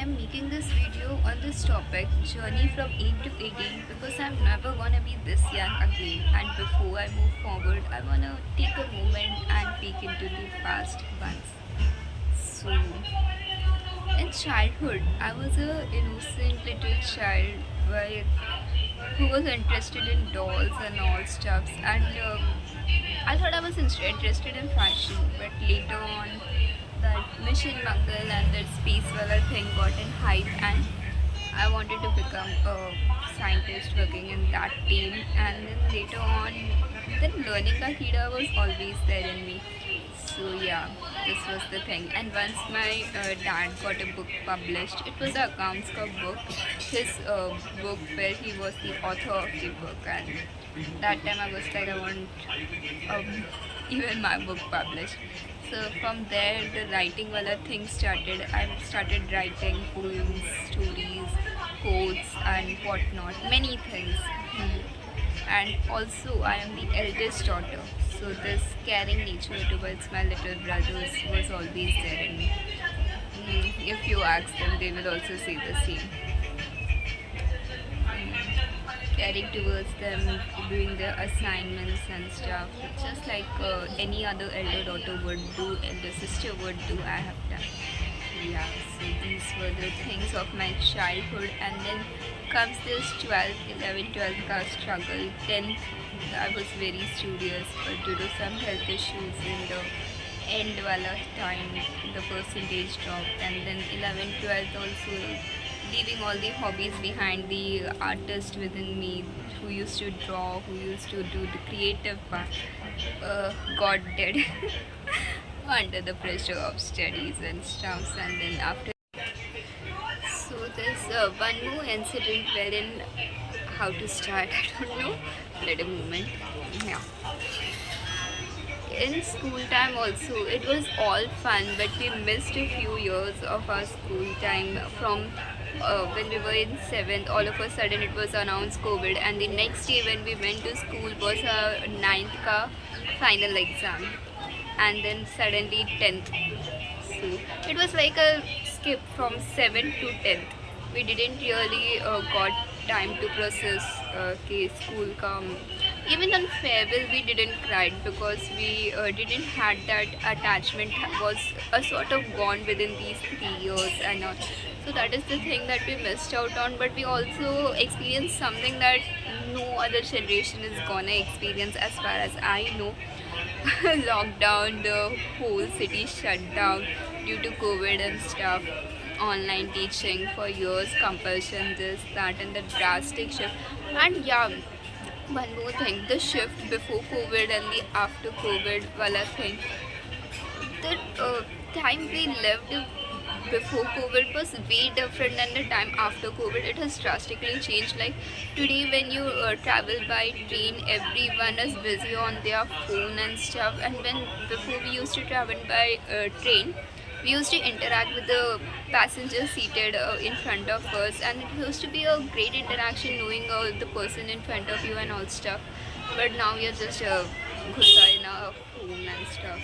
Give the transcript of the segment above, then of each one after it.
I'm making this video on this topic, journey from 8 to 18, because I'm never gonna be this young again. And before I move forward, I wanna take a moment and peek into the past once. So, in childhood, I was a innocent little child who was interested in dolls and all stuffs, and I thought I was interested in fashion, but later on, that Mission Mangal and that space wala thing got in hype, and I wanted to become a scientist working in that team. And then later on, then learning the Kida was always there in me. So yeah, this was the thing. And once my dad got a book published, it was a accounts ka book, his book where he was the author of the book. And that time I was like, I want even my book published. So from there, the writing wala thing started. I started writing poems, stories, quotes, and whatnot, many things. And also, I am the eldest daughter, so this caring nature towards my little brothers was always there in me. If you ask them, they will also say the same. Caring towards them, doing their assignments and stuff, just like any other elder daughter would do, elder sister would do, I have done. Yeah, so these were the things of my childhood, and then comes this 12th, 11th, 12th ka struggle. 10th, I was very studious, but due to some health issues in the end wala time, the percentage dropped, and then 11th, 12th also leaving all the hobbies behind. The artist within me who used to draw, who used to do the creative part, got dead under the pressure of studies and stuff. And then after, so there's one more incident wherein, how to start, I don't know, let a moment. Yeah, in school time also it was all fun, but we missed a few years of our school time. From when we were in 7th, all of a sudden it was announced COVID, and the next day when we went to school was our 9th ka final exam, and then suddenly 10th. So it was like a skip from 7th to 10th. We didn't really got time to process school come. Even on farewell we didn't cry because we didn't had that attachment was a sort of gone within these 3 years and all. So that is the thing that we missed out on, but we also experienced something that no other generation is gonna experience as far as I know. Lockdown, the whole city shut down due to COVID and stuff, online teaching for years, compulsion, this, that, and the drastic shift. And yeah, one more thing, the shift before COVID and the after COVID wala thing. The time we lived before COVID was way different than the time after COVID. It has drastically changed. Like today, when you travel by train, everyone is busy on their phone and stuff. And when before we used to travel by train, we used to interact with the passengers seated in front of us, and it used to be a great interaction knowing the person in front of you and all stuff. But now we are just ghusa in our phone and stuff.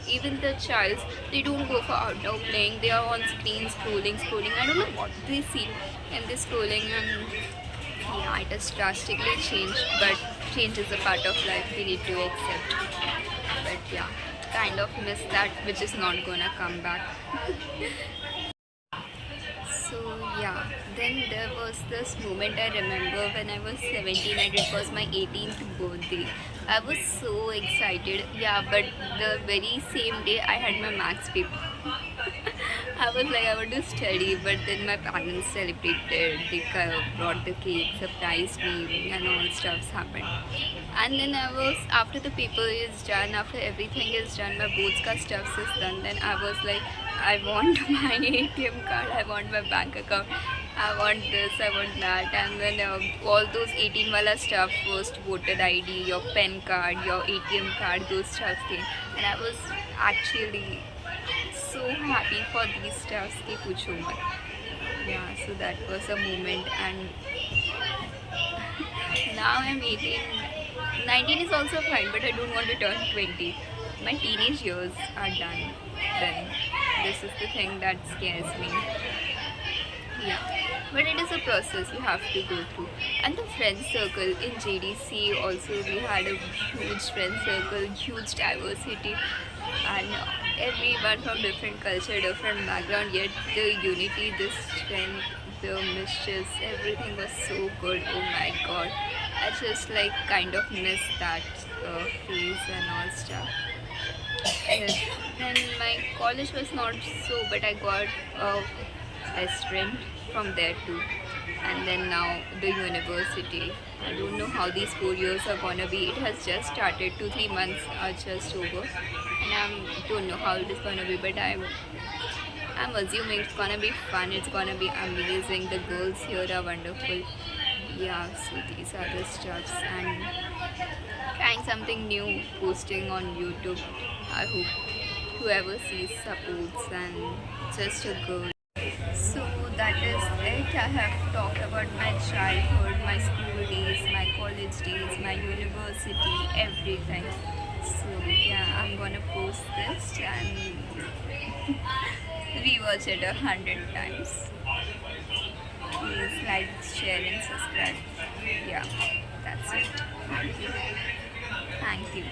Even the childs, they don't go for outdoor playing, they are on screen scrolling. I don't know what they see in this scrolling. And yeah, it has drastically changed, but change is a part of life, we need to accept. But yeah, kind of miss that, which is not gonna come back. So yeah, then there was this moment I remember when I was 17 and it was my 18th birthday. I was so excited. Yeah, but the very same day I had my maths paper. I was like, I want to study, but then my parents celebrated, they brought the cake, surprised me, and all stuffs happened. And then I was, after the paper is done, after everything is done, my boards ka stuffs is done, then I was like, I want my ATM card, I want my bank account, I want this, I want that. And then all those 18 wala stuff, first voter ID, your pen card, your ATM card, those stuff came. And I was actually so happy for these stuffs ki pucho mat. Yeah, so that was a moment. And now I'm 18. 19 is also fine, but I don't want to turn 20. My teenage years are done then. This is the thing that scares me. Yeah, but it is a process you have to go through. And the friend circle in JDC also, we had a huge friend circle, huge diversity, and everyone from different culture, different background. Yet the unity, the strength, the mischiefs, everything was so good. Oh my God, I just like kind of miss that phase and all stuff. Yes. Then my college was not so, but I got a best friend from there too. And then now the university. I don't know how these 4 years are gonna be. It has just started. 2 3 months are just over, and I don't know how it is gonna be. But I'm assuming it's gonna be fun. It's gonna be amazing. The girls here are wonderful. Yeah. So these are the stuffs and trying something new, posting on YouTube. I hope whoever sees supports and just a girl. So that is it. I have talked about my childhood, my school days, my college days, my university, everything. So yeah, I'm gonna post this and rewatch it 100 times. Please like, share, and subscribe. Yeah, that's it. Thank you. Thank you.